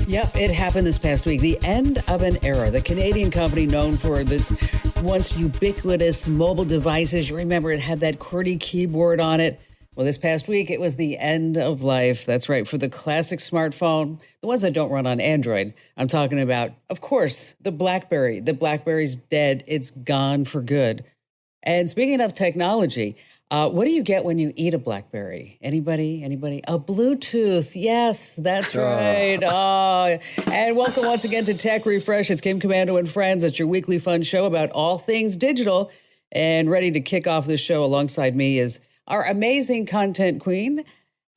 Yep, it happened this past week. The end of an era. The Canadian company known for its once ubiquitous mobile devices. You remember it had that QWERTY keyboard on it. Well, this past week, it was the end of life. That's right, for the classic smartphone, the ones that don't run on Android. I'm talking about, of course, the BlackBerry. The BlackBerry's dead. It's gone for good. And speaking of technology, what do you get when you eat a BlackBerry? Anybody? A Bluetooth. Yes, that's right. Oh, and welcome once again to Tech Refresh. It's Kim Commando and Friends. It's your weekly fun show about all things digital. And ready to kick off this show alongside me is our amazing content queen,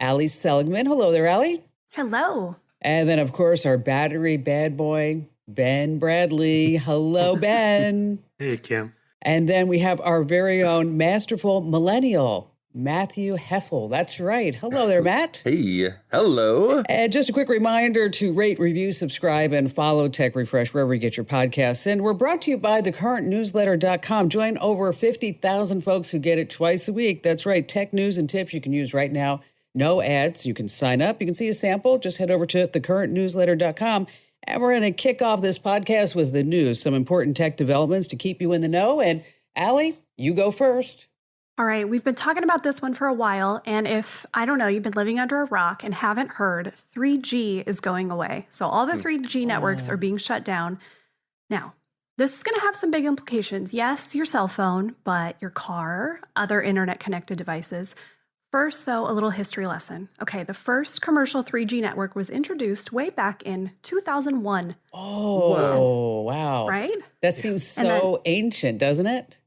Ali Seligman. Hello there, Ali. Hello. And then, of course, our battery bad boy, Ben Bradley. Hello, Ben. Hey, Kim. And then we have our very own masterful millennial, Matthew Heffel. That's right. Hello there, Matt. Hey, hello. And just a quick reminder to rate, review, subscribe, and follow Tech Refresh wherever you get your podcasts. And we're brought to you by thecurrentnewsletter.com. Join over 50,000 folks who get it twice a week. That's right. Tech news and tips you can use right now. No ads. You can sign up. You can see a sample. Just head over to thecurrentnewsletter.com. And we're going to kick off this podcast with the news, some important tech developments to keep you in the know. And Ali, you go first. All right, we've been talking about this one for a while. And if, I don't know, you've been living under a rock and haven't heard, 3G is going away. So all the 3G networks are being shut down. Now, this is going to have some big implications. Yes, your cell phone, but your car, other internet-connected devices. First, though, a little history lesson. Okay, the first commercial 3G network was introduced way back in 2001. Oh, wow. Right? That seems so ancient, doesn't it?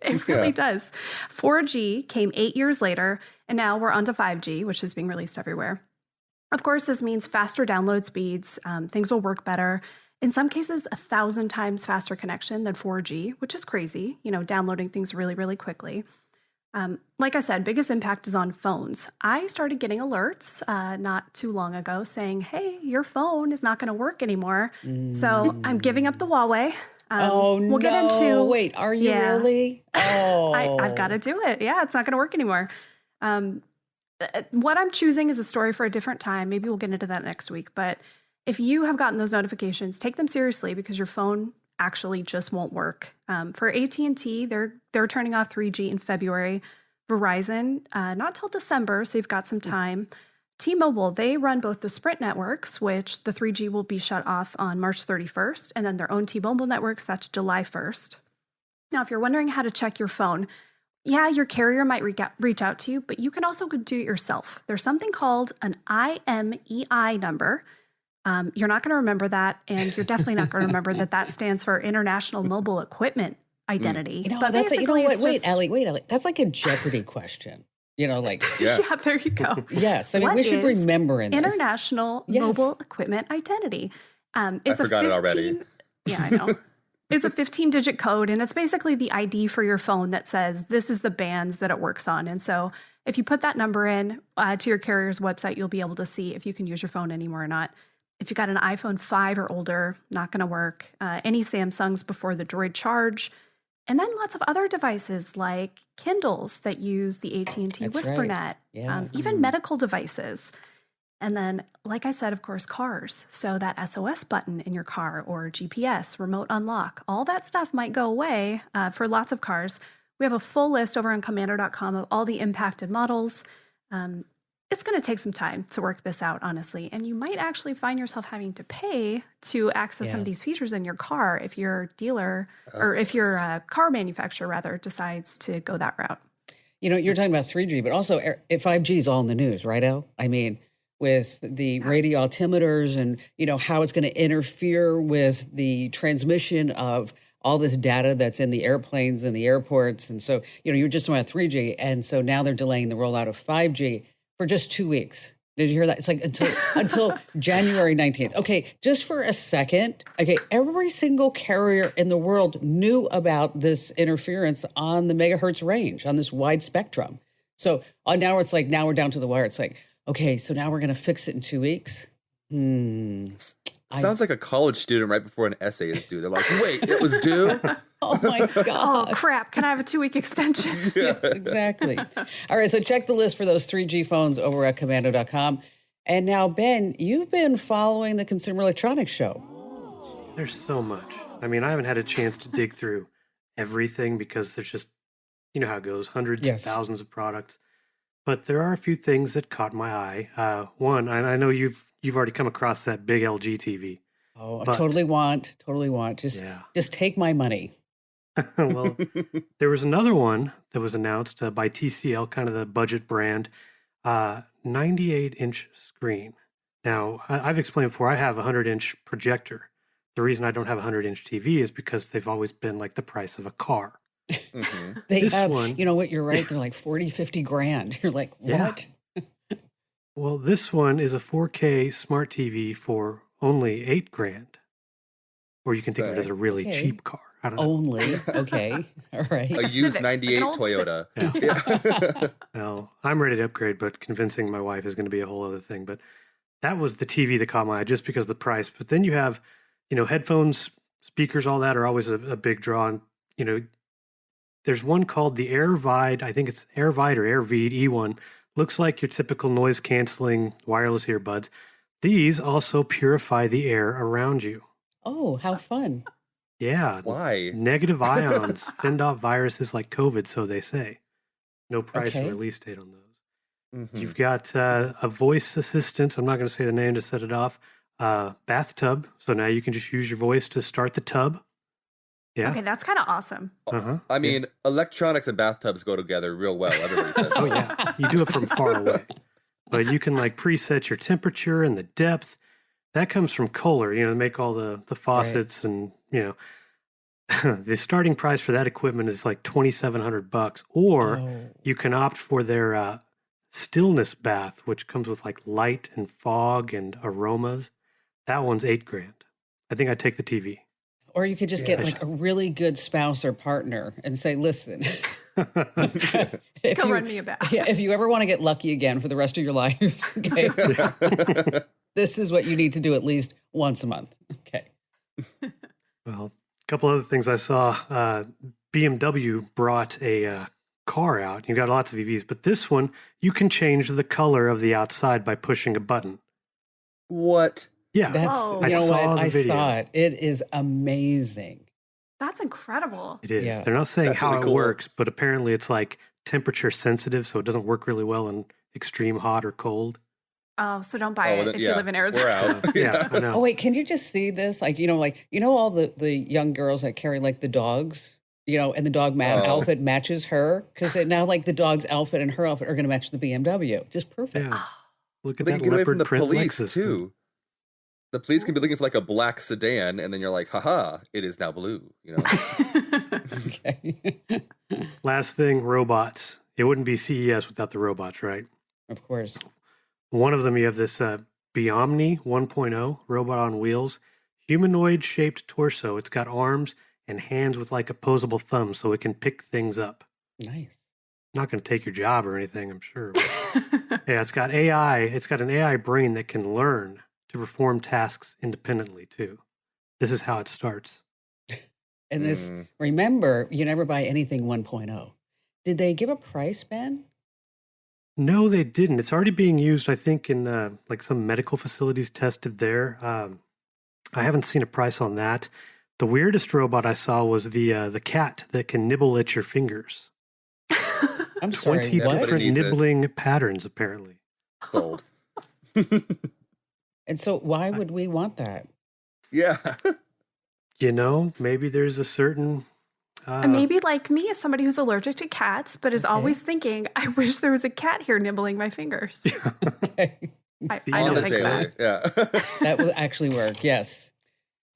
It really does. 4G came 8 years later, and now we're on to 5G, which is being released everywhere. Of course, this means faster download speeds. Things will work better. In some cases, 1,000 times faster connection than 4G, which is crazy, downloading things really, really quickly. Like I said, biggest impact is on phones. I started getting alerts not too long ago saying, hey, your phone is not going to work anymore. So I'm giving up the Huawei. We'll get into. Wait, are you really? Oh, I've got to do it. Yeah, it's not going to work anymore. What I'm choosing is a story for a different time. Maybe we'll get into that next week. But if you have gotten those notifications, take them seriously because your phone actually just won't work. For AT&T, they're turning off 3G in February. Verizon, not till December, so you've got some time. T-Mobile, they run both the Sprint networks, which the 3G will be shut off on March 31st, and then their own T-Mobile networks, that's July 1st. Now, if you're wondering how to check your phone, yeah, your carrier might reach out to you, but you can also do it yourself. There's something called an IMEI number. You're not going to remember that, and you're definitely not going to remember that stands for International Mobile Equipment Identity. But that's wait, Ali, that's like a Jeopardy question. Yeah, there you go. Yes, I mean, we should remember in this. International Mobile Equipment Identity. It's I forgot it already. Yeah, I know. It's a 15-digit code, and it's basically the ID for your phone that says this is the bands that it works on. And so if you put that number in to your carrier's website, you'll be able to see if you can use your phone anymore or not. If you've got an iPhone 5 or older, not going to work. Any Samsungs before the Droid Charge. And then lots of other devices like Kindles that use the AT&T WhisperNet. Right. Yeah. Even medical devices. And then, like I said, of course, cars. So that SOS button in your car or GPS, remote unlock, all that stuff might go away for lots of cars. We have a full list over on Commando.com of all the impacted models. It's going to take some time to work this out, honestly. And you might actually find yourself having to pay to access some of these features in your car if your dealer or if your car manufacturer, rather, decides to go that route. You're talking about 3G, but also 5G is all in the news, right, Al? I mean, with the radio altimeters and, how it's going to interfere with the transmission of all this data that's in the airplanes and the airports. And so, you're just talking about 3G. And so now they're delaying the rollout of 5G. For just 2 weeks. Did you hear that? It's like until January 19th. Okay, just for a second. Okay, every single carrier in the world knew about this interference on the megahertz range, on this wide spectrum. So now we're down to the wire. It's like, okay, so now we're going to fix it in 2 weeks. Sounds like a college student right before an essay is due. They're like, wait, it was due? Oh, my God. Oh, crap. Can I have a 2-week extension? Yes, exactly. All right, so check the list for those 3G phones over at Commando.com. And now, Ben, you've been following the Consumer Electronics Show. There's so much. I mean, I haven't had a chance to dig through everything because there's just, you know how it goes, hundreds, Yes. thousands of products. But there are a few things that caught my eye. One, I know you've already come across that big LG TV. Oh, I But- totally want. Just take my money. Well, there was another one that was announced by TCL, kind of the budget brand, 98-inch screen. Now, I've explained before, I have a 100-inch projector. The reason I don't have a 100-inch TV is because they've always been like the price of a car. Mm-hmm. They This have, one- you know what, you're right. They're like 40, 50 grand. You're like, Yeah. what? Well, this one is a 4K smart TV for only $8,000. Or you can think of it as a really Okay. cheap car. I don't know. Only. Okay. All right. A used Civic, 98 like an old Toyota. Yeah. Well, I'm ready to upgrade, but convincing my wife is going to be a whole other thing. But that was the TV that caught my eye just because of the price. But then you have, headphones, speakers, all that are always a big draw. And, there's one called the AirVide. I think it's AirVide or AirVide E1. Looks like your typical noise canceling wireless earbuds. These also purify the air around you. Oh, how fun. Yeah. Why? Negative ions fend off viruses like COVID, so they say. No price Okay. or release date on those. Mhm. You've got a voice assistant. I'm not going to say the name to set it off. Bathtub. So now you can just use your voice to start the tub. Yeah. Okay, that's kind of awesome. Uh-huh. I mean, electronics and bathtubs go together real well. Everybody says Oh so. yeah. You do it from far away. But you can like preset your temperature and the depth. That comes from Kohler, to make all the faucets and, the starting price for that equipment is like $2,700, or Oh. you can opt for their stillness bath, which comes with like light and fog and aromas. That one's $8,000. I think I'd take the TV. Or you could just get like a really good spouse or partner and say, listen, if Go you, run me a bath. yeah, if you ever want to get lucky again for the rest of your life, okay, this is what you need to do at least once a month. Okay. Well, a couple other things I saw. BMW brought a car out. You got lots of EVs, but this one, you can change the color of the outside by pushing a button. What? Yeah. That's, Whoa. you know I saw what? the I video. saw it. It is amazing. That's incredible. It is. Yeah. They're not saying That's how really it cool. works, but apparently it's like temperature sensitive, so it doesn't work really well in extreme hot or cold. Oh, so don't buy it then- if you live in Arizona. We're out. Yeah, I know. Oh, wait, can you just see this? Like, all the young girls that carry like the dogs, and the dog Oh. outfit matches her because now like the dog's outfit and her outfit are going to match the BMW. Just perfect. Yeah. Look at They that can get away from leopard the print police Lexus. too. The police can be looking for like a black sedan, and then you're like, haha, it is now blue. Okay. Last thing, robots. It wouldn't be CES without the robots, right? Of course. One of them, you have this Biomni 1.0 robot on wheels, humanoid-shaped torso. It's got arms and hands with like opposable thumbs, so it can pick things up. Nice. Not going to take your job or anything, I'm sure. but- yeah, it's got AI. It's got an AI brain that can learn to perform tasks independently too. This is how it starts. And this, Mm. remember, you never buy anything 1.0. Did they give a price, Ben? No, they didn't. It's already being used, I think, in like some medical facilities tested there. I haven't seen a price on that. The weirdest robot I saw was the cat that can nibble at your fingers. I'm sorry. 20 What? Everybody different needs it. nibbling patterns, apparently. Sold. And so why would we want that? Yeah. Maybe there's a certain. And maybe like me as somebody who's allergic to cats, but is Okay. always thinking, I wish there was a cat here nibbling my fingers. Okay. I On don't the think daily. that. Yeah. That will actually work. Yes.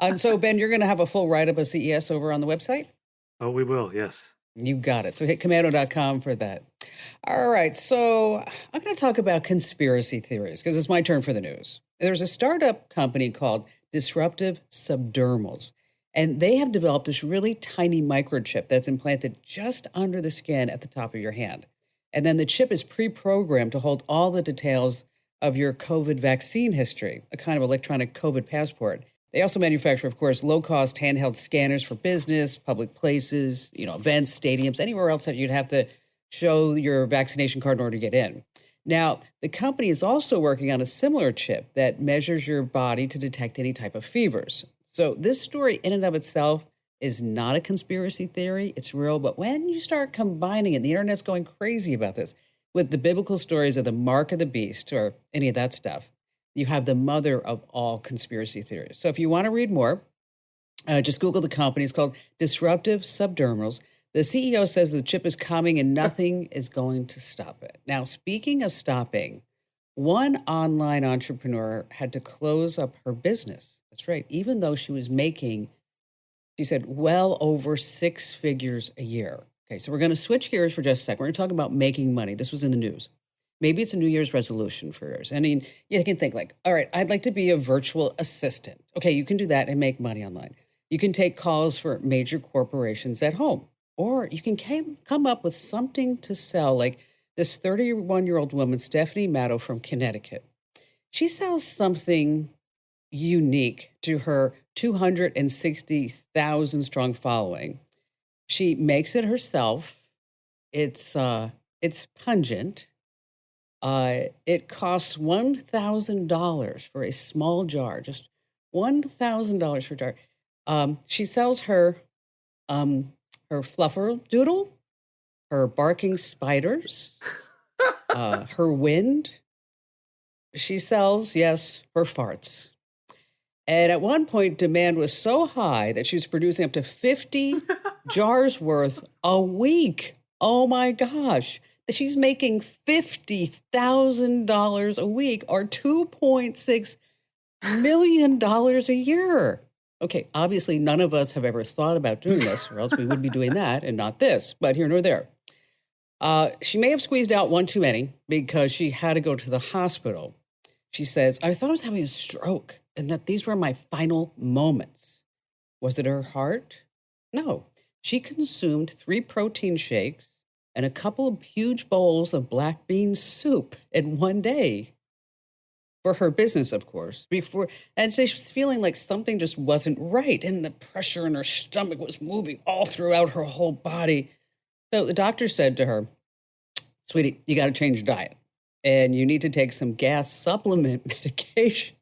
And so, Ben, you're going to have a full write-up of CES over on the website? Oh, we will, yes. You got it. So hit commando.com for that. All right. So I'm going to talk about conspiracy theories because it's my turn for the news. There's a startup company called Disruptive Subdermals, and they have developed this really tiny microchip that's implanted just under the skin at the top of your hand. And then the chip is pre-programmed to hold all the details of your COVID vaccine history, a kind of electronic COVID passport. They also manufacture, of course, low-cost handheld scanners for business, public places, events, stadiums, anywhere else that you'd have to show your vaccination card in order to get in. Now, the company is also working on a similar chip that measures your body to detect any type of fevers. So, this story in and of itself is not a conspiracy theory. It's real. But when you start combining it, the internet's going crazy about this, with the biblical stories of the mark of the beast or any of that stuff, you have the mother of all conspiracy theories. So, if you want to read more, just Google the company. It's called Disruptive Subdermals. The CEO says the chip is coming and nothing is going to stop it. Now, speaking of stopping, one online entrepreneur had to close up her business. That's right. Even though she was making, she said, well over six figures a year. Okay, so we're going to switch gears for just a second. We're going to talk about making money. This was in the news. Maybe it's a New Year's resolution for yours. I mean, you can think like, all right, I'd like to be a virtual assistant. Okay, you can do that and make money online. You can take calls for major corporations at home, or you can come up with something to sell, like this 31-year-old woman, Stephanie Matto from Connecticut. She sells something unique to her 260,000 strong following. She makes it herself. It's pungent. It costs $1,000 for a small jar, just $1,000 for a jar. She sells her fluffer doodle, her barking spiders, her wind. She sells, yes, her farts. And at one point, demand was so high that she was producing up to 50 jars worth a week. Oh my gosh. She's making $50,000 a week or $2.6 million a year. Okay, obviously none of us have ever thought about doing this, or else we would be doing that and not this, but here nor there. She may have squeezed out one too many because she had to go to the hospital. She says, I thought I was having a stroke and that these were my final moments. Was it her heart? No. She consumed 3 protein shakes and a couple of huge bowls of black bean soup in one day. For her business, of course, and so she was feeling like something just wasn't right, and the pressure in her stomach was moving all throughout her whole body. So the doctor said to her, sweetie, you got to change your diet, and you need to take some gas supplement medication.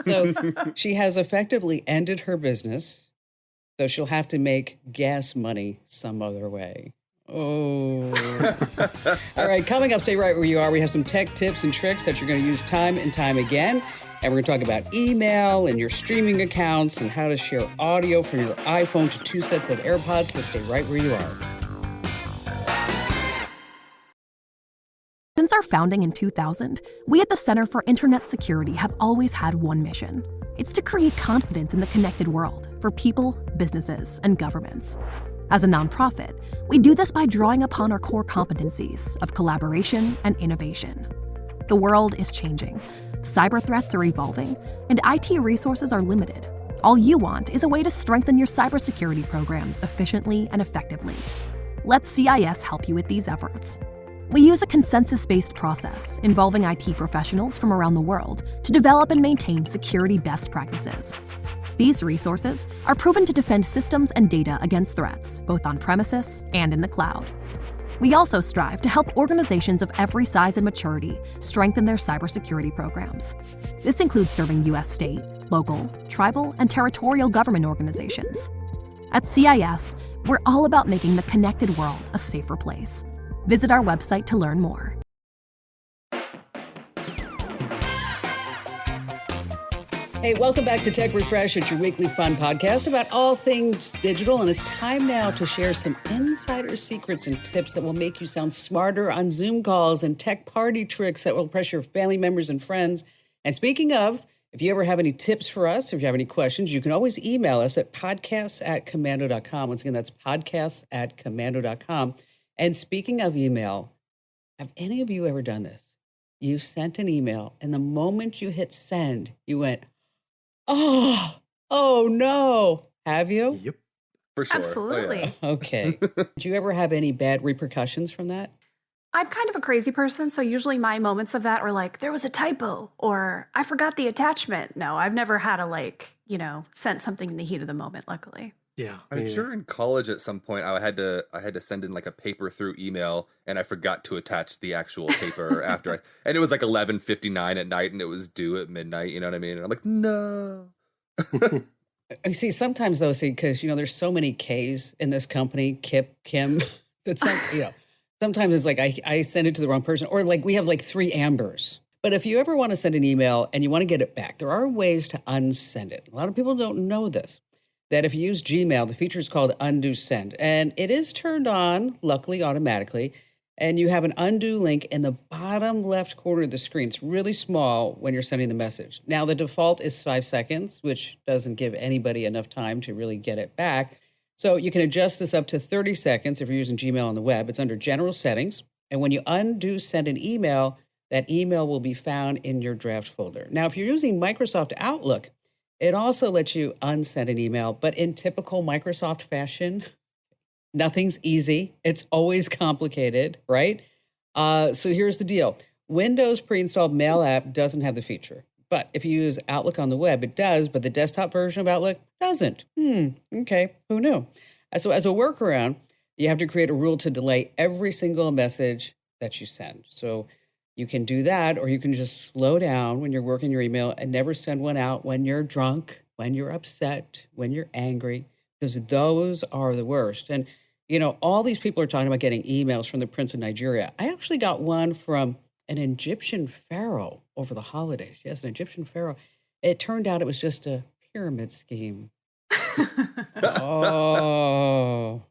So she has effectively ended her business, so she'll have to make gas money some other way. Oh. All right, coming up, stay right where you are. We have some tech tips and tricks that you're going to use time and time again. And we're going to talk about email and your streaming accounts and how to share audio from your iPhone to 2 sets of AirPods. So stay right where you are. Since our founding in 2000, we at the Center for Internet Security have always had one mission. It's to create confidence in the connected world for people, businesses, and governments. As a nonprofit, we do this by drawing upon our core competencies of collaboration and innovation. The world is changing, cyber threats are evolving, and IT resources are limited. All you want is a way to strengthen your cybersecurity programs efficiently and effectively. Let CIS help you with these efforts. We use a consensus-based process involving IT professionals from around the world to develop and maintain security best practices. These resources are proven to defend systems and data against threats, both on premises and in the cloud. We also strive to help organizations of every size and maturity strengthen their cybersecurity programs. This includes serving U.S. state, local, tribal, and territorial government organizations. At CIS, we're all about making the connected world a safer place. Visit our website to learn more. Hey, welcome back to Tech Refresh. It's your weekly fun podcast about all things digital. And it's time now to share some insider secrets and tips that will make you sound smarter on Zoom calls and tech party tricks that will impress your family members and friends. And speaking of, if you ever have any tips for us, or if you have any questions, you can always email us at podcasts@komando.com. Once again, that's podcasts@komando.com. And speaking of email, have any of you ever done this? You sent an email, and the moment you hit send, you went, oh no. Have you? Yep. For sure. Absolutely. Oh, Okay. Did you ever have any bad repercussions from that? I'm kind of a crazy person, so usually my moments of that are like, there was a typo, or I forgot the attachment. No, I've never had to sent something in the heat of the moment, luckily. Yeah. I'm sure in college at some point I had to send in like a paper through email, and I forgot to attach the actual paper and it was like 11:59 at night, and it was due at midnight. You know what I mean? And I'm like, no. I see sometimes though, because there's so many K's in this company, Kip, Kim, that sometimes it's like I send it to the wrong person, or like we have like 3 Ambers. But if you ever want to send an email and you want to get it back, there are ways to unsend it. A lot of people don't know this, that if you use Gmail, the feature is called undo send, and it is turned on, luckily, automatically. And you have an undo link in the bottom left corner of the screen. It's really small when you're sending the message. Now, the default is 5 seconds, which doesn't give anybody enough time to really get it back. So you can adjust this up to 30 seconds if you're using Gmail on the web. It's under General Settings. And when you undo send an email, that email will be found in your draft folder. Now, if you're using Microsoft Outlook, it also lets you unsend an email, but in typical Microsoft fashion, nothing's easy. It's always complicated, right? So here's the deal. Windows pre-installed Mail app doesn't have the feature. But if you use Outlook on the web, it does, but the desktop version of Outlook doesn't. Okay, who knew? So as a workaround, you have to create a rule to delay every single message that you send. So you can do that, or you can just slow down when you're working your email and never send one out when you're drunk, when you're upset, when you're angry, because those are the worst. And all these people are talking about getting emails from the Prince of Nigeria. I actually got one from an Egyptian pharaoh over the holidays. Yes, an Egyptian pharaoh. It turned out it was just a pyramid scheme. Oh.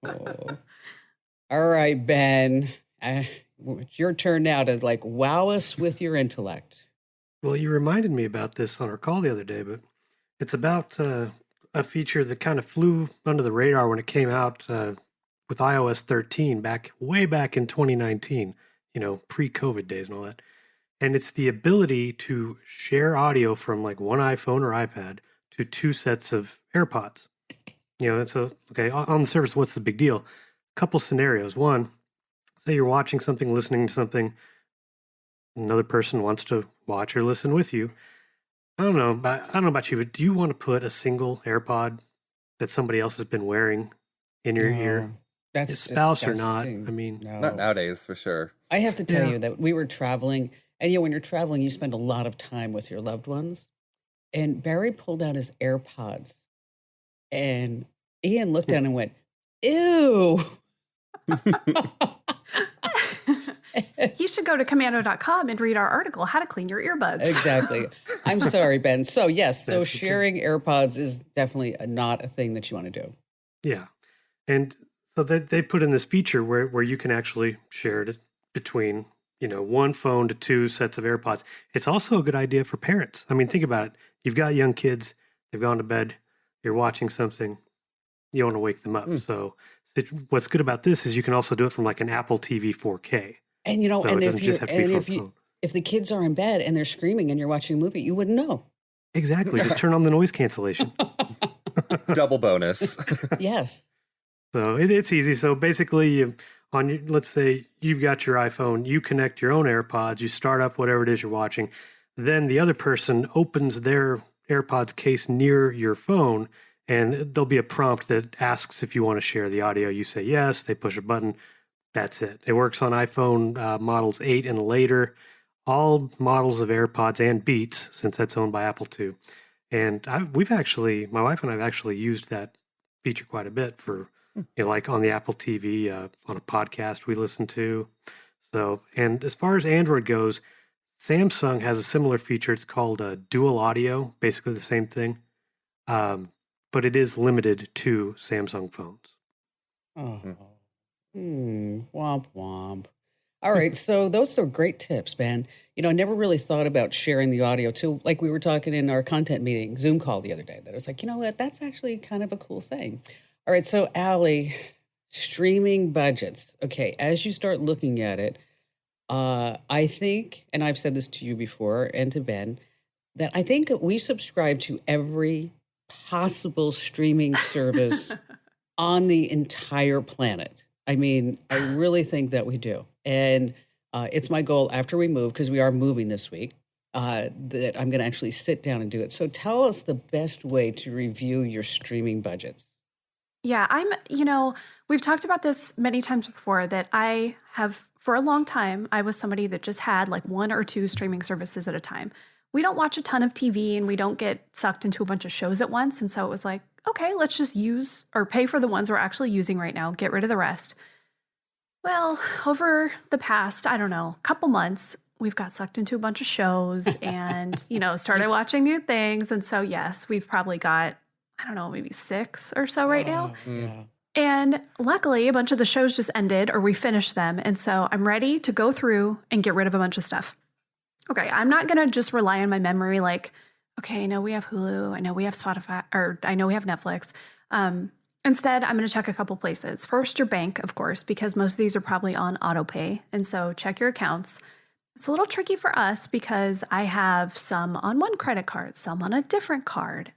All right, Ben. It's your turn now to wow us with your intellect. Well, you reminded me about this on our call the other day, but it's about a feature that kind of flew under the radar when it came out with iOS 13 way back in 2019, pre-COVID days and all that. And it's the ability to share audio from like one iPhone or iPad to 2 sets of AirPods. So, okay, on the surface, what's the big deal? Couple scenarios. One, say you're watching something, listening to something, another person wants to watch or listen with you. I don't know about you, but do you want to put a single AirPod that somebody else has been wearing in your ear? That's his spouse disgusting. or not. I mean, No. Not nowadays, for sure. I have to tell you that we were traveling, and when you're traveling, you spend a lot of time with your loved ones. And Barry pulled out his AirPods, and Ian looked at him and went, "Ew." You should go to commando.com and read our article, How to Clean Your Earbuds. Exactly. I'm sorry, Ben. So, yes, sharing AirPods is definitely not a thing that you want to do. Yeah. And so they put in this feature where you can actually share it between, one phone to 2 sets of AirPods. It's also a good idea for parents. I mean, think about it. You've got young kids, they've gone to bed, you're watching something, you want to wake them up. So what's good about this is you can also do it from like an Apple TV 4K. And if the kids are in bed and they're screaming and you're watching a movie, you wouldn't know. Exactly. Just turn on the noise cancellation. Double bonus. Yes. So it's easy. So basically, let's say you've got your iPhone, you connect your own AirPods, you start up whatever it is you're watching, then the other person opens their AirPods case near your phone, and there'll be a prompt that asks if you want to share the audio. You say yes, they push a button. That's it. It works on iPhone models 8 and later, all models of AirPods and Beats, since that's owned by Apple too. And my wife and I have actually used that feature quite a bit for, like on the Apple TV, on a podcast we listen to. So, and as far as Android goes, Samsung has a similar feature. It's called dual audio, basically the same thing. But it is limited to Samsung phones. Oh. Womp womp. All right, so those are great tips, Ben. I never really thought about sharing the audio till, like we were talking in our content meeting, Zoom call the other day, that I was like, you know what, that's actually kind of a cool thing. All right, so Allie, streaming budgets. Okay, as you start looking at it, I think, and I've said this to you before and to Ben, that I think we subscribe to every possible streaming service on the entire planet. I mean, I really think that we do. And it's my goal after we move, because we are moving this week, that I'm going to actually sit down and do it. So tell us the best way to review your streaming budgets. Yeah, we've talked about this many times before that I have, for a long time, I was somebody that just had like one or two streaming services at a time. We don't watch a ton of TV and we don't get sucked into a bunch of shows at once. And so it was like, okay, let's just use or pay for the ones we're actually using right now, get rid of the rest. Well, over the past, I don't know, couple months, we've got sucked into a bunch of shows and, started watching new things. And so, yes, we've probably got, I don't know, maybe 6 or so right now. Yeah. And luckily, a bunch of the shows just ended or we finished them. And so I'm ready to go through and get rid of a bunch of stuff. Okay, I'm not going to just rely on my memory like, okay, I know we have Hulu, I know we have Spotify, or I know we have Netflix. Instead, I'm going to check a couple places. First, your bank, of course, because most of these are probably on auto pay. And so check your accounts. It's a little tricky for us because I have some on one credit card, some on a different card,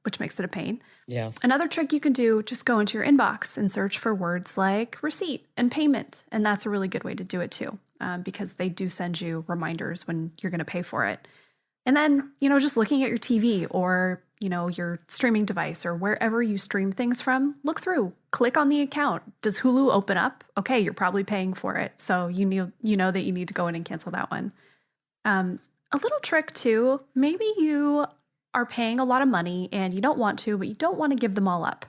which makes it a pain. Yes. Another trick you can do, just go into your inbox and search for words like receipt and payment. And that's a really good way to do it too, because they do send you reminders when you're going to pay for it. And then, just looking at your TV or, your streaming device or wherever you stream things from, look through, click on the account. Does Hulu open up? Okay, you're probably paying for it. So you know that you need to go in and cancel that one. A little trick too, maybe you are paying a lot of money and you don't want to, but you don't want to give them all up.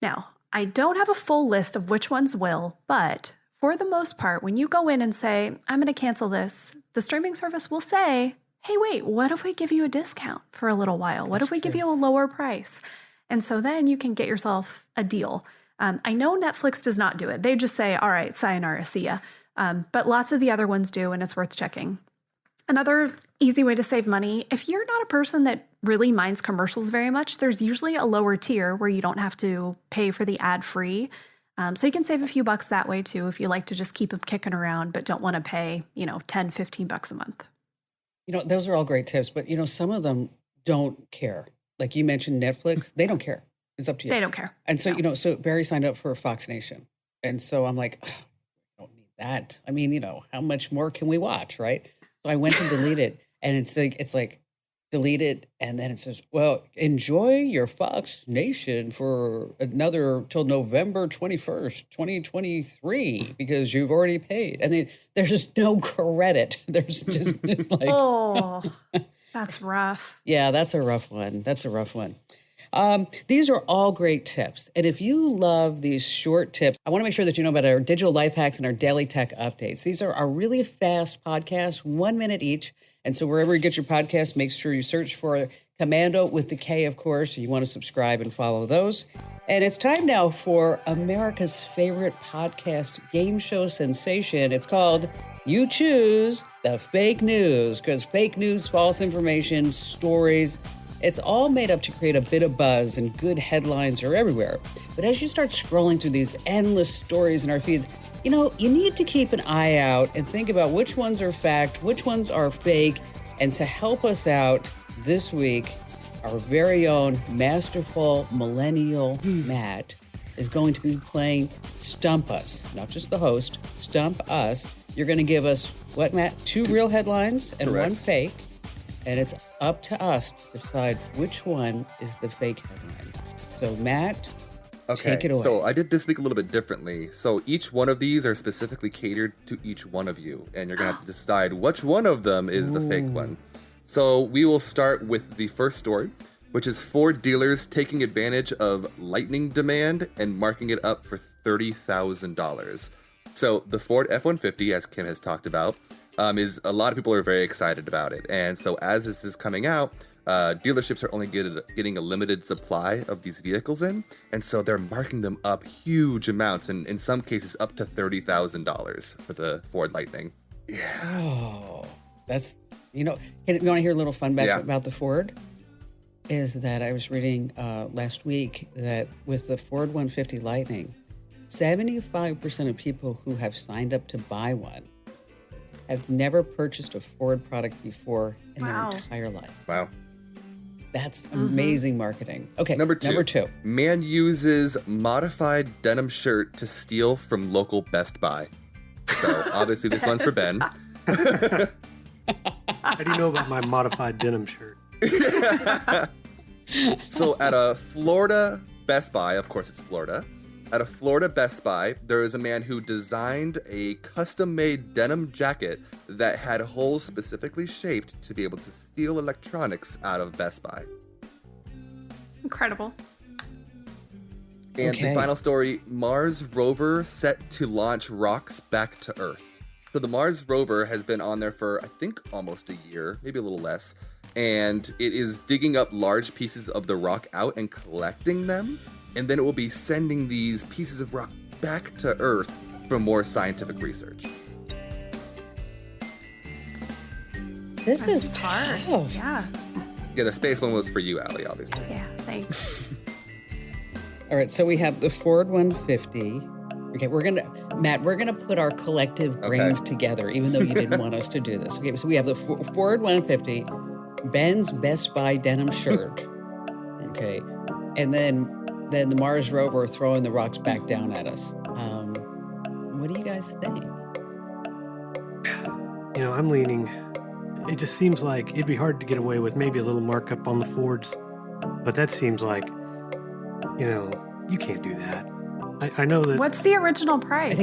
Now, I don't have a full list of which ones will, but for the most part, when you go in and say, I'm going to cancel this, the streaming service will say, hey, wait, what if we give you a discount for a little while? What if we give you a lower price? And so then you can get yourself a deal. I know Netflix does not do it. They just say, all right, sayonara, see ya. But lots of the other ones do, and it's worth checking. Another easy way to save money, if you're not a person that really minds commercials very much, there's usually a lower tier where you don't have to pay for the ad-free. So you can save a few bucks that way too if you like to just keep them kicking around but don't want to pay, $10, $15 a month. Those are all great tips, but some of them don't care. Like you mentioned Netflix, they don't care. It's up to you. They don't care. And so, No. So Barry signed up for Fox Nation. And so I'm like, I don't need that. I mean, how much more can we watch, right? So I went to delete it and it's like delete it. And then it says, well, enjoy your Fox Nation for another till November 21st, 2023, because you've already paid. And then there's just no credit. There's just, it's like, oh, that's rough. Yeah, that's a rough one. These are all great tips. And if you love these short tips, I want to make sure that you know about our digital life hacks and our daily tech updates. These are our really fast podcasts, 1 minute each. And so wherever you get your podcast, make sure you search for Commando with the K, of course. You want to subscribe and follow those. And it's time now for America's favorite podcast game show sensation. It's called You Choose the Fake News, because fake news, false information, stories, it's all made up to create a bit of buzz, and good headlines are everywhere. But as you start scrolling through these endless stories in our feeds, you need to keep an eye out and think about which ones are fact, which ones are fake. And to help us out this week, our very own masterful millennial Matt is going to be playing Stump Us. Not just the host, Stump Us. You're going to give us, what, Matt? 2 real headlines and Correct. 1 fake. And it's up to us to decide which one is the fake headline. So, Matt, take it away. So I did this week a little bit differently. So each one of these are specifically catered to each one of you, and you're gonna have to decide which one of them is the fake one. So we will start with the first story, which is Ford dealers taking advantage of lightning demand and marking it up for $30,000. So the Ford F-150, as Kim has talked about, is a lot of people are very excited about it. And so as this is coming out, dealerships are only getting a limited supply of these vehicles in, and so they're marking them up huge amounts, and in some cases up to $30,000 for the Ford Lightning. Oh, that's, you want to hear a little fun fact about the Ford? Is that I was reading last week that with the Ford 150 Lightning, 75% of people who have signed up to buy one have never purchased a Ford product before in their entire life. Wow. That's amazing marketing. Okay, Number two. Man uses modified denim shirt to steal from local Best Buy. So obviously this one's for Ben. How do you know about my modified denim shirt? So at a Florida Best Buy, of course, it's Florida. At a Florida Best Buy, there is a man who designed a custom-made denim jacket that had holes specifically shaped to be able to steal electronics out of Best Buy. Incredible. And the final story, Mars rover set to launch rocks back to Earth. So the Mars rover has been on there for, I think, almost a year, maybe a little less. And it is digging up large pieces of the rock out and collecting them. And then it will be sending these pieces of rock back to Earth for more scientific research. This is hard. tough. Yeah. Yeah, the space one was for you, Allie, obviously. Yeah, thanks. All right, so we have the Ford 150. Okay, Matt, we're gonna put our collective brains together, even though you didn't want us to do this. Okay, so we have the Ford 150, Ben's Best Buy denim shirt. Okay, and then the Mars rover throwing the rocks back down at us. What do you guys think? You know, I'm leaning. It just seems like it'd be hard to get away with maybe a little markup on the Fords, but that seems like, you know, you can't do that. I know that. What's the original price? I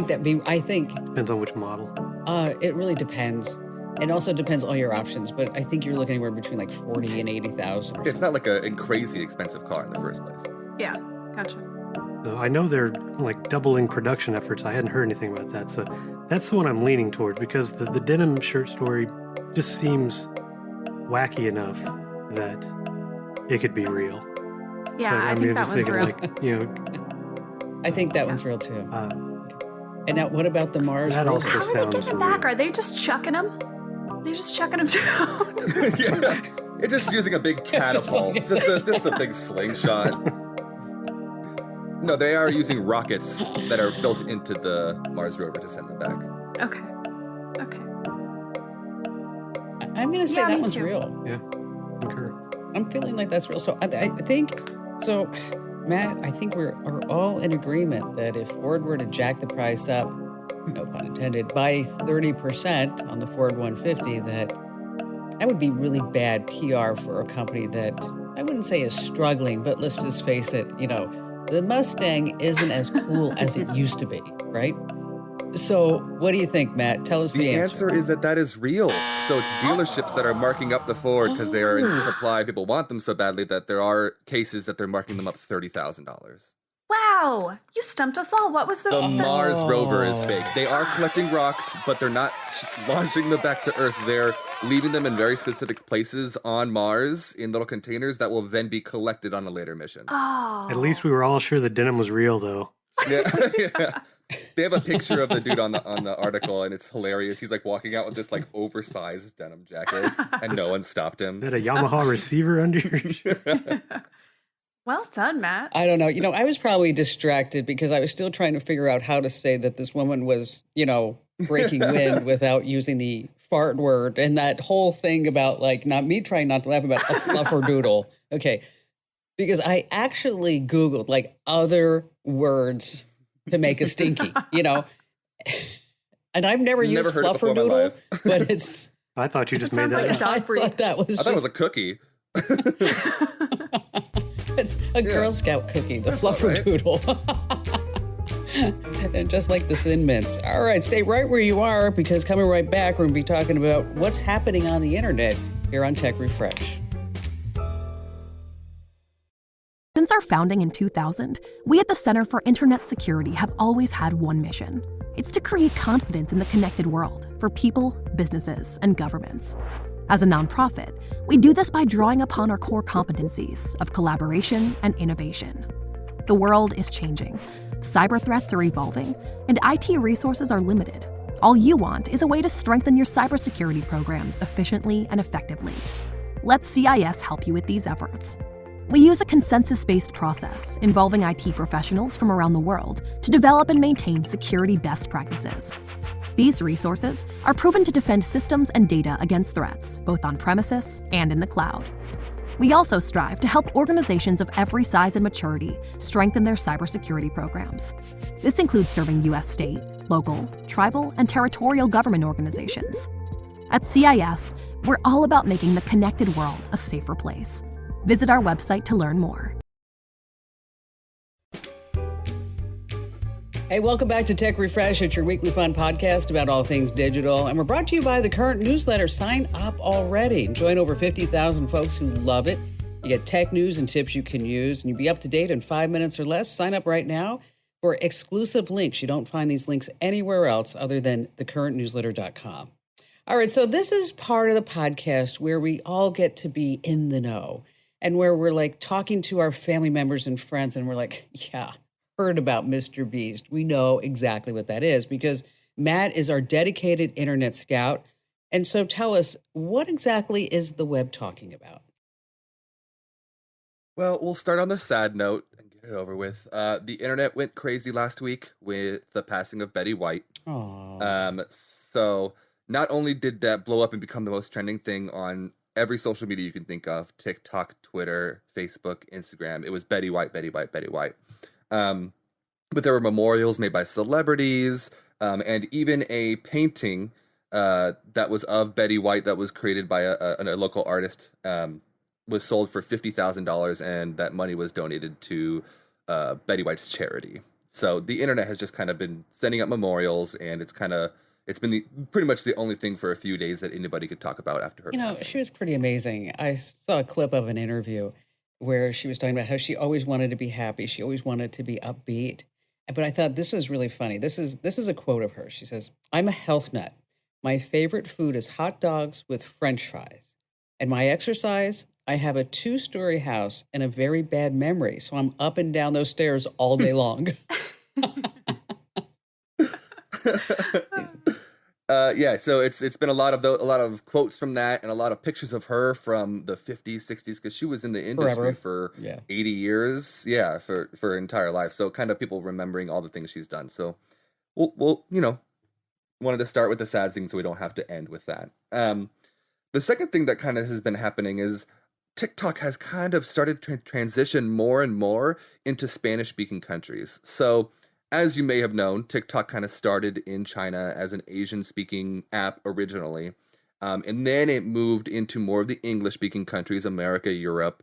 think Depends on which model. It really depends. It also depends on your options, but I think you're looking anywhere between like 40 and 80,000. It's not like a crazy expensive car in the first place. Yeah, gotcha. So I know they're like doubling production efforts. I hadn't heard anything about that. So that's the one I'm leaning towards, because the denim shirt story just seems wacky enough that it could be real. Yeah, But, I think I'm that just one's thinking, real. like, you know, I think that one's real too. And now, what about the Mars that rover? also How are they sounds getting back? real. Are they just chucking them? They're just chucking them down. Yeah, it's just using a big catapult, just a big slingshot. No, they are using rockets that are built into the Mars rover to send them back. Okay. I'm going to say Yeah, that me one's too. real. Yeah, concur. I'm feeling like that's real. So I think, so Matt, I think are all in agreement that if Ford were to jack the price up, no pun intended, by 30% on the Ford 150, that would be really bad PR for a company that I wouldn't say is struggling, but let's just face it, you know, the Mustang isn't as cool as it used to be, right? So what do you think, Matt? Tell us the The answer is that is real. So it's dealerships that are marking up the Ford because they are in supply. People want them so badly that there are cases that they're marking them up $30,000. Wow, you stumped us all. What was the Mars rover is fake. They are collecting rocks, but they're not launching them back to Earth. They're leaving them in very specific places on Mars in little containers that will then be collected on a later mission. Oh. At least we were all sure the denim was real, though. Yeah, yeah. They have a picture of the dude on the article, and it's hilarious. He's like walking out with this like oversized denim jacket, and no one stopped him. Had a Yamaha receiver under your shirt? Well done, Matt. I don't know. You know, I was probably distracted because I was still trying to figure out how to say that this woman was, you know, breaking wind without using the fart word, and that whole thing about like not me trying not to laugh about a flufferdoodle. Okay. Because I actually Googled like other words to make a stinky, you know, and I've never used heard it before in my flufferdoodle, life. but it's, I thought you just made sounds that like a up. dog I breed. thought that was I thought it was a cookie. it's a Girl Scout cookie, the all right. flufferdoodle. And just like the Thin Mints. All right, stay right where you are, because coming right back, we're going to be talking about what's happening on the internet here on Tech Refresh. Since our founding in 2000, we at the Center for Internet Security have always had one mission. It's to create confidence in the connected world for people, businesses, and governments. As a nonprofit, we do this by drawing upon our core competencies of collaboration and innovation. The world is changing, cyber threats are evolving, and IT resources are limited. All you want is a way to strengthen your cybersecurity programs efficiently and effectively. Let CIS help you with these efforts. We use a consensus-based process involving IT professionals from around the world to develop and maintain security best practices. These resources are proven to defend systems and data against threats, both on premises and in the cloud. We also strive to help organizations of every size and maturity strengthen their cybersecurity programs. This includes serving U.S. state, local, tribal, and territorial government organizations. At CIS, we're all about making the connected world a safer place. Visit our website to learn more. Hey, welcome back to Tech Refresh. It's your weekly fun podcast about all things digital. And we're brought to you by the current newsletter. Sign up already. Join over 50,000 folks who love it. You get tech news and tips you can use, and you'll be up to date in 5 minutes or less. Sign up right now for exclusive links. You don't find these links anywhere else other than thecurrentnewsletter.com. All right, so this is part of the podcast where we all get to be in the know and where we're like talking to our family members and friends, and we're like, yeah, heard about Mr. Beast. We know exactly what that is because Matt is our dedicated internet scout. And so tell us, what exactly is the web talking about? Well, we'll start on the sad note and get it over with. The internet went crazy last week with the passing of Betty White. Oh, So not only did that blow up and become the most trending thing on every social media you can think of, TikTok, Twitter, Facebook, Instagram, it was Betty White, Betty White, Betty White. But there were memorials made by celebrities, and even a painting that was of Betty White that was created by a local artist was sold for $50,000, and that money was donated to Betty White's charity. So the internet has just kind of been sending up memorials, and it's been pretty much the only thing for a few days that anybody could talk about after her passing. she was pretty amazing. I saw a clip of an interview where she was talking about how she always wanted to be happy. She always wanted to be upbeat. But I thought this was really funny. This is a quote of hers. She says, "I'm a health nut. My favorite food is hot dogs with French fries. And my exercise, I have a 2-story house and a very bad memory. So I'm up and down those stairs all day long." So it's been a lot of quotes from that and a lot of pictures of her from the 50s, 60s, because she was in the industry for 80 years, for her entire life. So kind of people remembering all the things she's done. So we'll wanted to start with the sad thing so we don't have to end with that. The second thing that kind of has been happening is TikTok has kind of started to transition more and more into Spanish-speaking countries. So as you may have known, TikTok kind of started in China as an Asian-speaking app originally, and then it moved into more of the English-speaking countries, America, Europe,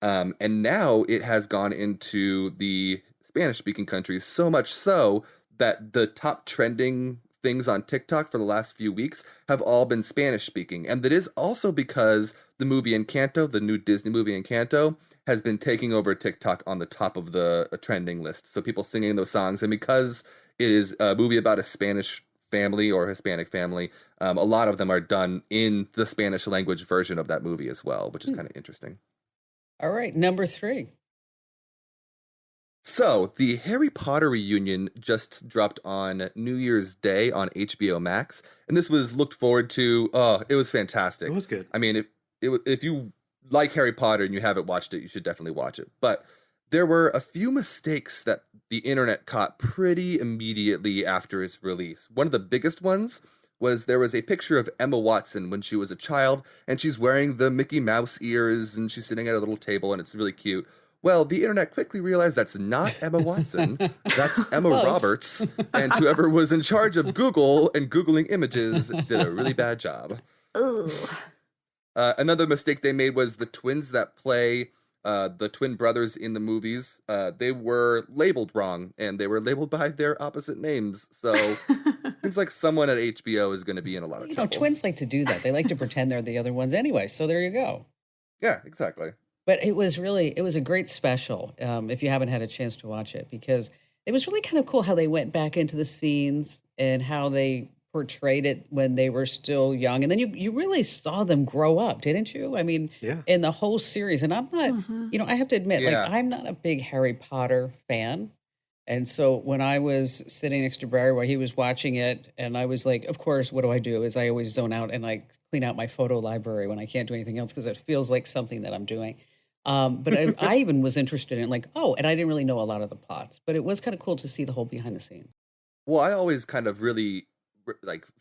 and now it has gone into the Spanish-speaking countries, so much so that the top trending things on TikTok for the last few weeks have all been Spanish-speaking, and that is also because the movie Encanto, the new Disney movie Encanto, has been taking over TikTok on the top of the trending list. So people singing those songs. And because it is a movie about a Spanish family or Hispanic family, a lot of them are done in the Spanish language version of that movie as well, which is kind of interesting. All right, number 3. So the Harry Potter reunion just dropped on New Year's Day on HBO Max. And this was looked forward to. Oh, it was fantastic. It was good. I mean, if you like Harry Potter and you haven't watched it, you should definitely watch it. But there were a few mistakes that the internet caught pretty immediately after its release. One of the biggest ones was there was a picture of Emma Watson when she was a child, and she's wearing the Mickey Mouse ears, and she's sitting at a little table, and it's really cute. Well, the internet quickly realized that's not Emma Watson, that's Emma Roberts, and whoever was in charge of Google and Googling images did a really bad job. Ooh. Another mistake they made was the twins that play the twin brothers in the movies. They were labeled wrong, and they were labeled by their opposite names. So seems like someone at HBO is going to be in a lot of trouble. Twins like to do that. They like to pretend they're the other ones anyway. So there you go. Yeah, exactly. But it was a great special if you haven't had a chance to watch it, because it was really kind of cool how they went back into the scenes and how they portrayed it when they were still young. And then you really saw them grow up, didn't you? I mean, in the whole series. And I'm not, I have to admit, I'm not a big Harry Potter fan. And so when I was sitting next to Barry while he was watching it, and I was like, of course, what do I do? Is I always zone out and I clean out my photo library when I can't do anything else because it feels like something that I'm doing. But I even was interested in and I didn't really know a lot of the plots, but it was kind of cool to see the whole behind the scenes. Well, I always kind of really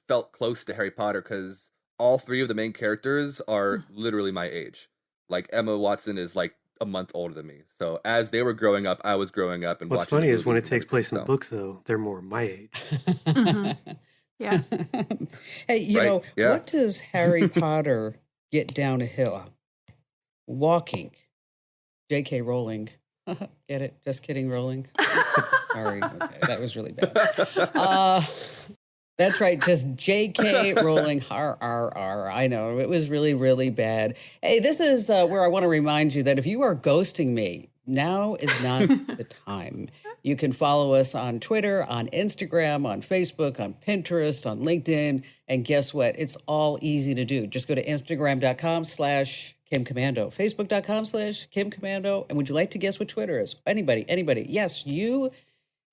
felt close to Harry Potter because all 3 of the main characters are literally my age. Like Emma Watson is like a month older than me. So as they were growing up, I was growing up and What's watching. Funny is when it takes place in the books, though, they're more my age. Yeah. Hey, what does Harry Potter get down a hill? Walking. J.K. Rowling. Get it? Just kidding, Rowling. Sorry. Okay, that was really bad. That's right. Just JK rolling R. I know. It was really, really bad. Hey, this is where I want to remind you that if you are ghosting me, now is not the time. You can follow us on Twitter, on Instagram, on Facebook, on Pinterest, on LinkedIn. And guess what? It's all easy to do. Just go to Instagram.com/Kim Commando, Facebook.com/Kim Commando. And would you like to guess what Twitter is? Anybody? Yes, you.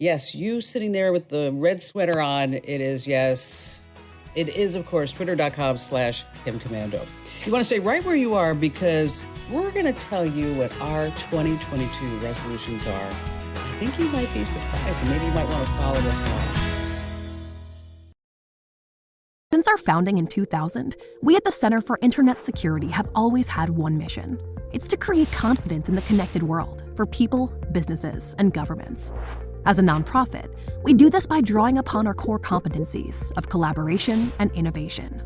Yes, you sitting there with the red sweater on. It is, yes. It is, of course, Twitter.com/Kim Commando. You want to stay right where you are because we're going to tell you what our 2022 resolutions are. I think you might be surprised, and maybe you might want to follow us on. Since our founding in 2000, we at the Center for Internet Security have always had one mission. It's to create confidence in the connected world for people, businesses, and governments. As a nonprofit, we do this by drawing upon our core competencies of collaboration and innovation.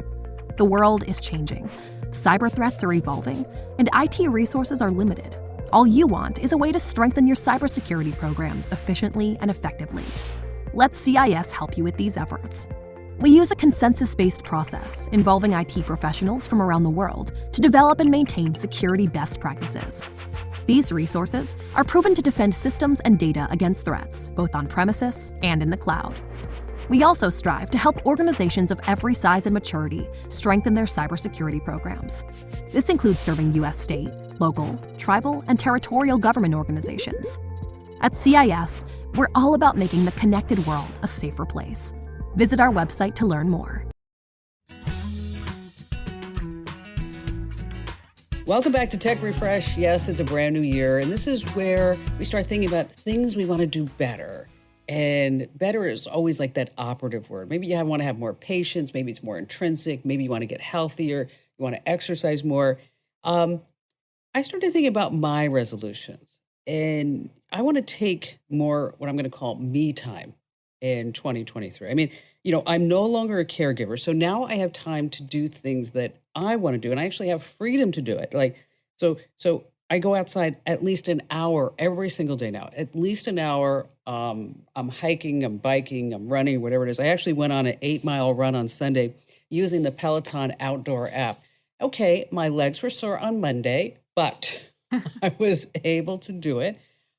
The world is changing, cyber threats are evolving, and IT resources are limited. All you want is a way to strengthen your cybersecurity programs efficiently and effectively. Let CIS help you with these efforts. We use a consensus-based process involving IT professionals from around the world to develop and maintain security best practices. These resources are proven to defend systems and data against threats, both on premises and in the cloud. We also strive to help organizations of every size and maturity strengthen their cybersecurity programs. This includes serving U.S. state, local, tribal, and territorial government organizations. At CIS, we're all about making the connected world a safer place. Visit our website to learn more. Welcome back to Tech Refresh. Yes, it's a brand new year, and this is where we start thinking about things we want to do better. And better is always like that operative word. Maybe you want to have more patience. Maybe it's more intrinsic. Maybe you want to get healthier. You want to exercise more. I started thinking about my resolutions, and I want to take more what I'm going to call me time in 2023. I mean, I'm no longer a caregiver. So now I have time to do things that I want to do. And I actually have freedom to do it. So I go outside at least an hour every single day now, at least an hour. I'm hiking, I'm biking, I'm running, whatever it is. I actually went on an 8-mile run on Sunday using the Peloton outdoor app. Okay, my legs were sore on Monday, but I was able to do it.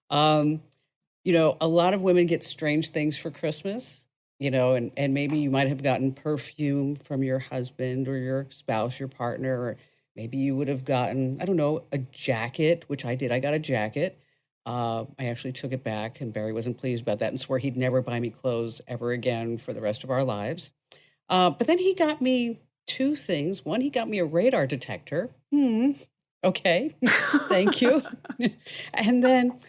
A lot of women get strange things for Christmas, and maybe you might have gotten perfume from your husband or your spouse, your partner, or maybe you would have gotten, I don't know, a jacket, which I did. I got a jacket. I actually took it back, and Barry wasn't pleased about that and swore he'd never buy me clothes ever again for the rest of our lives. But then he got me two things. One, he got me a radar detector. Okay, thank you. And then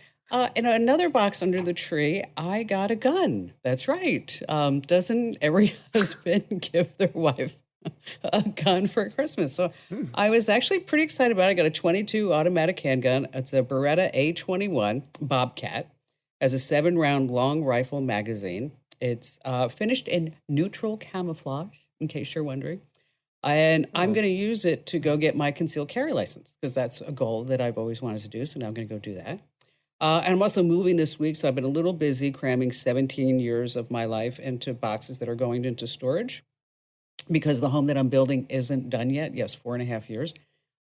in another box under the tree, I got a gun. That's right. Doesn't every husband give their wife a gun for Christmas? So I was actually pretty excited about it. I got a 22 automatic handgun. It's a Beretta A21 Bobcat. Has a 7-round long rifle magazine. It's finished in neutral camouflage, in case you're wondering. And I'm going to use it to go get my concealed carry license because that's a goal that I've always wanted to do. So now I'm going to go do that. And I'm also moving this week, so I've been a little busy cramming 17 years of my life into boxes that are going into storage because the home that I'm building isn't done yet. Yes, 4.5 years.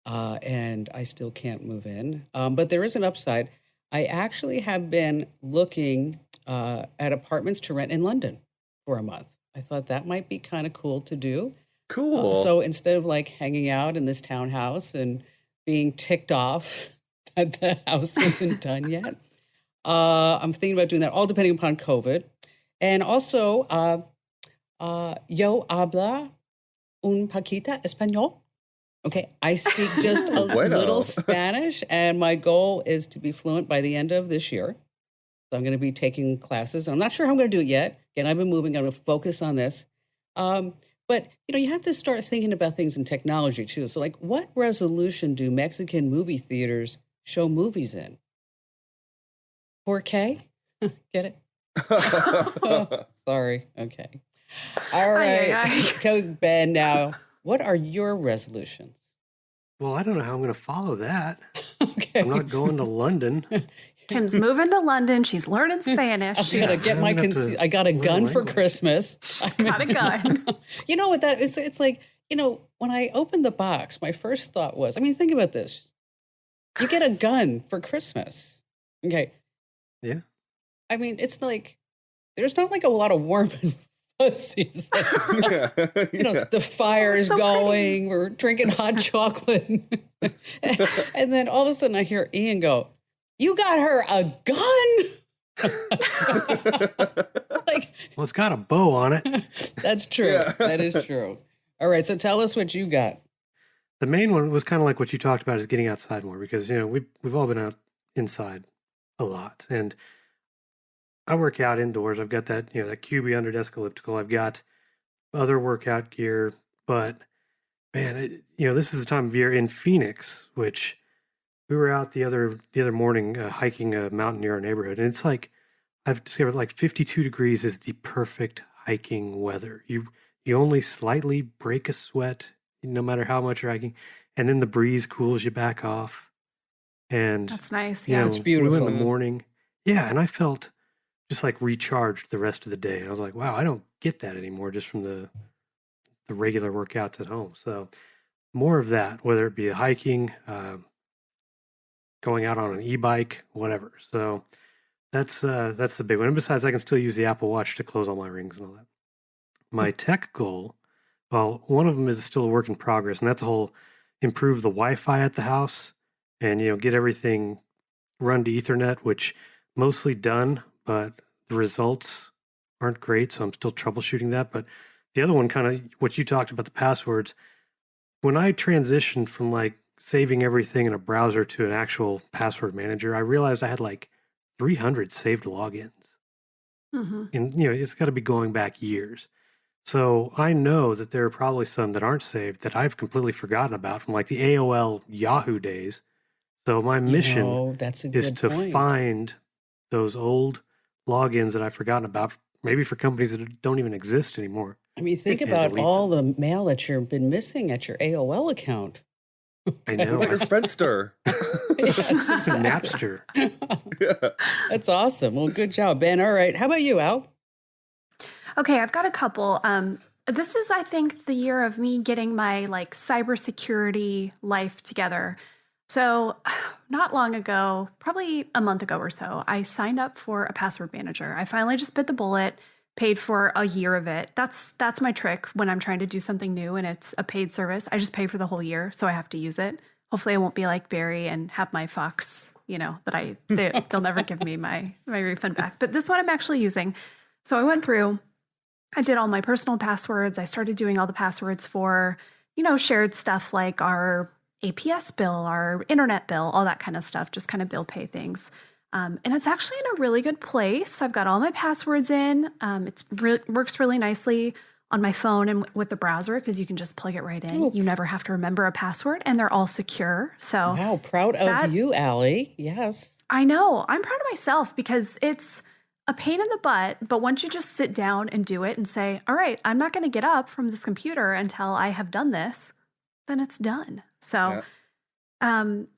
And I still can't move in. But there is an upside. I actually have been looking at apartments to rent in London for a month. I thought that might be kind of cool to do. Cool. So instead of hanging out in this townhouse and being ticked off that the house isn't done yet, I'm thinking about doing that, all depending upon COVID. And also, yo habla un poquito español. Okay, I speak just a little Spanish, and my goal is to be fluent by the end of this year. So I'm going to be taking classes. I'm not sure how I'm going to do it yet. Again, I've been moving. I'm going to focus on this. But, you have to start thinking about things in technology, too. So, what resolution do Mexican movie theaters show movies in? 4K? Get it? Sorry. Okay. All right. Go, Ben, now. What are your resolutions? Well, I don't know how I'm going to follow that. Okay. I'm not going to London. Kim's moving to London. She's learning Spanish. I'm gonna get my. I got a gun for Christmas. Got a gun. You know what that is? It's like, when I opened the box, my first thought was, think about this. You get a gun for Christmas. Okay. Yeah. It's like there's not like a lot of warm and fuzzies. The fire is going. We're drinking hot chocolate, and then all of a sudden I hear Ian go, "You got her a gun." Well, it's got a bow on it. That's true. Yeah. That is true. All right, so tell us what you got. The main one was kind of like what you talked about, is getting outside more, because we've all been out inside a lot, and I work out indoors. I've got that that QB under desk elliptical. I've got other workout gear, but man, this is the time of year in Phoenix, which we were out the other morning hiking a mountain near our neighborhood, and it's like I've discovered like 52 degrees is the perfect hiking weather. You only slightly break a sweat, no matter how much you're hiking, and then the breeze cools you back off. And that's nice. Yeah, it's beautiful. We went in the morning, and I felt just like recharged the rest of the day. And I was like, wow, I don't get that anymore just from the regular workouts at home. So more of that, whether it be hiking, going out on an e-bike, whatever. So that's the big one. And besides, I can still use the Apple Watch to close all my rings and all that. My tech goal, well, one of them is still a work in progress, and that's a whole improve the Wi-Fi at the house and, get everything run to Ethernet, which mostly done, but the results aren't great. So I'm still troubleshooting that. But the other one, kind of what you talked about, the passwords, when I transitioned from like saving everything in a browser to an actual password manager, I realized I had like 300 saved logins. Mm-hmm. And, it's got to be going back years. So I know that there are probably some that aren't saved that I've completely forgotten about from like the AOL Yahoo days. So my mission is to find those old logins that I've forgotten about, maybe for companies that don't even exist anymore. Think about all the mail that you've been missing at your AOL account. I know. Like a Friendster. Yes, exactly. Napster. Yeah. That's awesome. Well, good job, Ben. All right. How about you, Al? Okay, I've got a couple. This is, I think, the year of me getting my cybersecurity life together. So not long ago, probably a month ago or so, I signed up for a password manager. I finally just bit the bullet, paid for a year of it. That's my trick when I'm trying to do something new and it's a paid service. I just pay for the whole year, so I have to use it. Hopefully I won't be like Barry and have my Fox, that they'll never give me my refund back. But this one I'm actually using. So I went through, I did all my personal passwords. I started doing all the passwords for, shared stuff like our APS bill, our internet bill, all that kind of stuff, just kind of bill pay things. And it's actually in a really good place. I've got all my passwords in. It works really nicely on my phone and with the browser because you can just plug it right in. You never have to remember a password, and they're all secure. So wow, proud of you, Allie. Yes. I know. I'm proud of myself because it's a pain in the butt, but once you just sit down and do it and say, all right, I'm not going to get up from this computer until I have done this, then it's done. So, and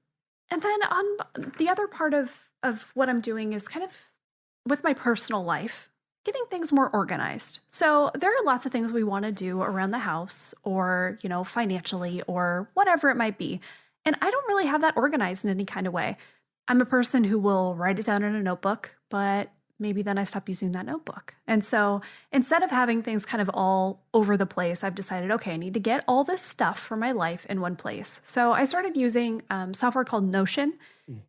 then on the other part of what I'm doing is kind of with my personal life, getting things more organized. So there are lots of things we want to do around the house or, financially or whatever it might be. And I don't really have that organized in any kind of way. I'm a person who will write it down in a notebook, but maybe then I stop using that notebook. And so instead of having things kind of all over the place, I've decided, okay, I need to get all this stuff for my life in one place. So I started using software called Notion,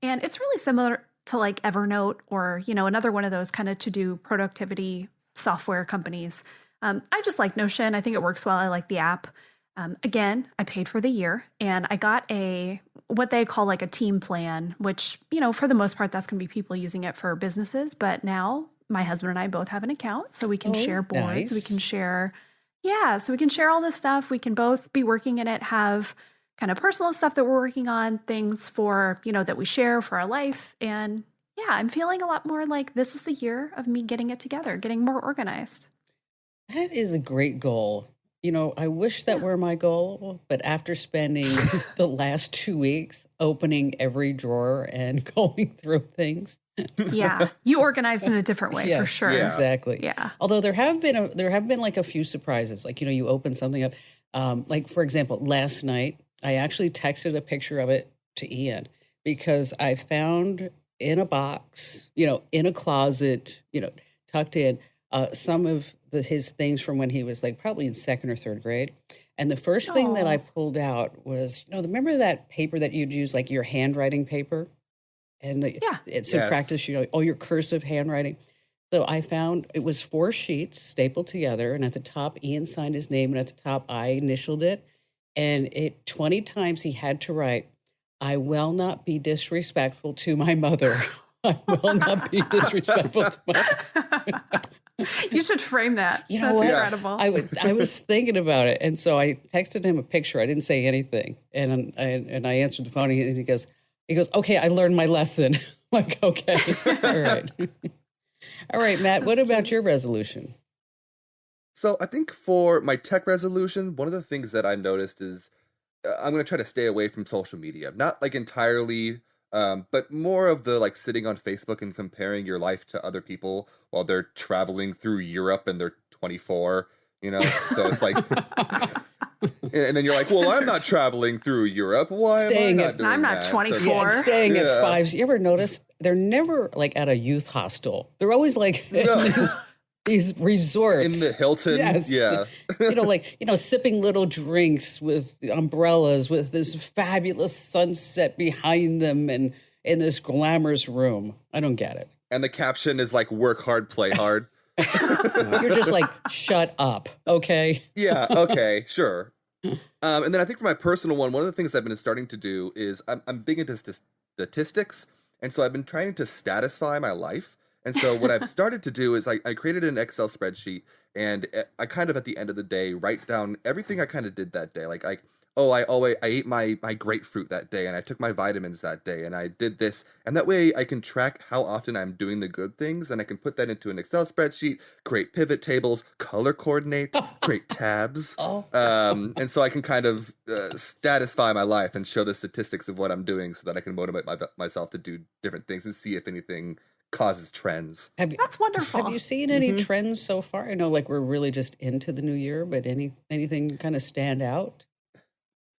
and it's really similar to like Evernote or, another one of those kind of to-do productivity software companies. I just like Notion. I think it works well. I like the app. Again, I paid for the year and I got what they call like a team plan, which, for the most part, that's going to be people using it for businesses. But now my husband and I both have an account, so we can share boards. Nice. We can share, so we can share all this stuff. We can both be working in it, have kind of personal stuff that we're working on, things for, that we share for our life. And I'm feeling a lot more like this is the year of me getting it together, getting more organized. That is a great goal. I wish that were my goal, but after spending the last 2 weeks opening every drawer and going through things, Yeah, you organized in a different way for sure. Yeah. Exactly. Yeah. Although there have been like a few surprises. Like, you open something up. Like, for example, last night I actually texted a picture of it to Ian because I found in a box, in a closet, tucked in, some of his things from when he was like probably in second or third grade. And the first thing that I pulled out was, remember that paper that you'd use, like your handwriting paper? And it's to practice, your cursive handwriting. So I found it was 4 sheets stapled together, and at the top, Ian signed his name, and at the top, I initialed it. And 20 times he had to write, "I will not be disrespectful to my mother. I will not be disrespectful to my mother." You should frame that. That's incredible. I was thinking about it, and so I texted him a picture. I didn't say anything, and I answered the phone, and he goes, "Okay, I learned my lesson." I'm like, okay, all right. All right, Matt, what about your resolution? So I think for my tech resolution, one of the things that I noticed is I'm going to try to stay away from social media. Not like entirely, but more of the like sitting on Facebook and comparing your life to other people while they're traveling through Europe and they're 24, So it's like, and then you're like, well, I'm not traveling through Europe. Why am I not doing I'm not that? 24. And staying at 5. You ever notice they're never like at a youth hostel? They're always like these resorts in the Hilton. Yes. Yeah. Sipping little drinks with umbrellas with this fabulous sunset behind them and in this glamorous room. I don't get it. And the caption is like, work hard, play hard. You're just like, shut up, okay? Yeah, okay, sure. And then I think for my personal one of the things I've been starting to do is I'm big into statistics, and so I've been trying to statisfy my life. And so what I've started to do is I created an Excel spreadsheet, and I kind of at the end of the day write down everything I kind of did that day. Like I ate my grapefruit that day, and I took my vitamins that day, and I did this. And that way I can track how often I'm doing the good things, and I can put that into an Excel spreadsheet, create pivot tables, color coordinate, create tabs. And so I can kind of statisfy my life and show the statistics of what I'm doing so that I can motivate myself to do different things and see if anything causes trends. That's wonderful. Have you seen any trends so far? I know like we're really just into the new year, but anything kind of stand out?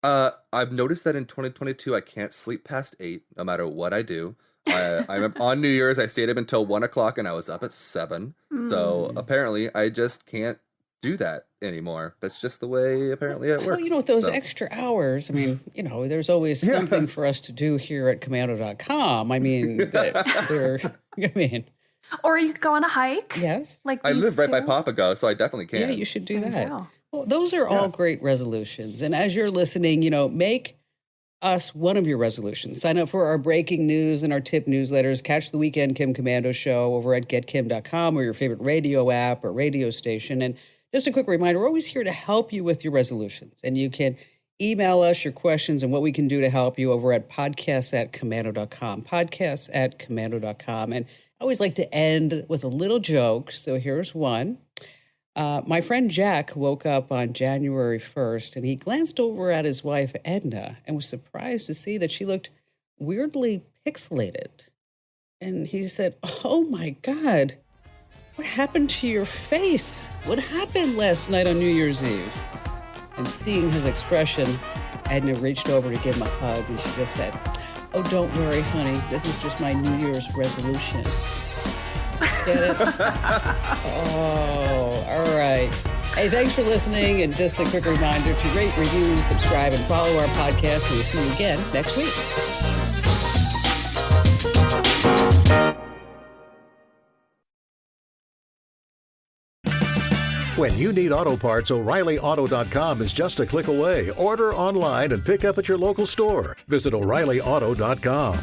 I've noticed that in 2022, I can't sleep past 8, no matter what I do. I'm on New Year's. I stayed up until 1:00 and I was up at 7. So apparently I just can't do that anymore. That's just the way apparently it works. Well, with those extra hours, I mean, there's always something for us to do here at commando.com. I mean, or you could go on a hike. Yes. Like I live right by Papago, so I definitely can. Yeah, you should do that. Wow. Well, those are all great resolutions. And as you're listening, make us one of your resolutions. Sign up for our breaking news and our tip newsletters. Catch the Weekend Kim Commando show over at getkim.com or your favorite radio app or radio station. And just a quick reminder, we're always here to help you with your resolutions. And you can email us your questions and what we can do to help you over at podcasts@commando.com, podcasts@commando.com. And I always like to end with a little joke. So here's one. My friend Jack woke up on January 1st, and he glanced over at his wife, Edna, and was surprised to see that she looked weirdly pixelated. And he said, "Oh, my God, what happened to your face? What happened last night on New Year's Eve?" And seeing his expression, Edna reached over to give him a hug, and she just said, "Oh, don't worry, honey. This is just my New Year's resolution." Get it? Oh, all right. Hey, thanks for listening. And just a quick reminder to rate, review, subscribe, and follow our podcast. And we'll see you again next week. When you need auto parts, O'ReillyAuto.com is just a click away. Order online and pick up at your local store. Visit O'ReillyAuto.com.